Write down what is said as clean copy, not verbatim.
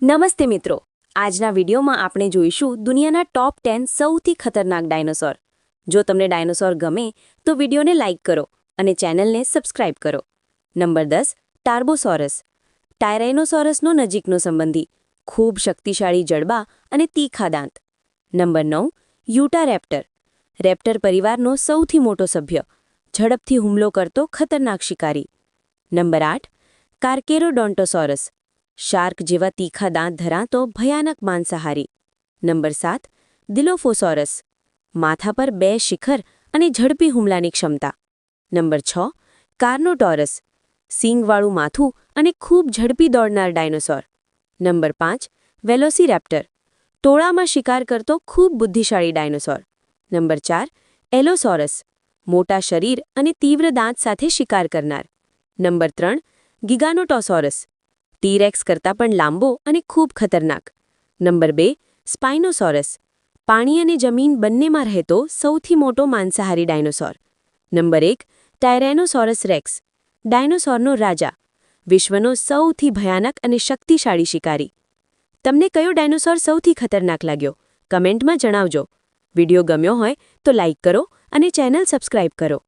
નમસ્તે મિત્રો, આજના વિડીયોમાં આપણે જોઈશું દુનિયાના ટોપ 10 સૌથી ખતરનાક ડાયનોસોર. જો તમને ડાયનોસોર ગમે તો વિડીયોને લાઇક કરો અને ચેનલને સબસ્ક્રાઇબ કરો. નંબર 10. ટાર્બોસોરસ. ટાયરાઇનોસોરસનો નજીકનો સંબંધી, ખૂબ શક્તિશાળી જડબા અને તીખા દાંત. નંબર 9. યુટારેપ્ટર. રેપ્ટર પરિવારનો સૌથી મોટો સભ્ય, ઝડપથી હુમલો કરતો ખતરનાક શિકારી. નંબર 8. કાર્કેરોડોન્ટોસોરસ. શાર્ક જેવા તીખા દાંત ધરાવતો ભયાનક માંસાહારી. નંબર 7. દિલોફોસોરસ. માથા પર 2 શિખર અને ઝડપી હુમલાની ક્ષમતા. નંબર 6. કાર્નોટોરસ. સીંગવાળું માથું અને ખૂબ ઝડપી દોડનાર ડાયનોસોર. નંબર 5. વેલોસિરેપ્ટર. ટોળામાં શિકાર કરતો ખૂબ બુદ્ધિશાળી ડાયનોસોર. નંબર 4. એલોસોરસ. મોટા શરીર અને તીવ્ર દાંત સાથે શિકાર કરનાર. નંબર 3. ગિગાનોટોસોરસ. ટીરેક્સ કરતાં પણ લાંબો અને ખૂબ ખતરનાક. નંબર 2. સ્પાઇનોસોરસ. પાણી અને જમીન બંનેમાં રહેતો સૌથી મોટો માંસાહારી ડાયનોસોર. નંબર 1. ટાયરેનોસોરસ રેક્સ. ડાયનોસોરનો રાજા, વિશ્વનો સૌથી ભયાનક અને શક્તિશાળી શિકારી. તમને કયો ડાયનોસોર સૌથી ખતરનાક લાગ્યો? કમેન્ટમાં જણાવજો. વિડીયો ગમ્યો હોય તો લાઇક કરો અને ચેનલ સબસ્ક્રાઇબ કરો.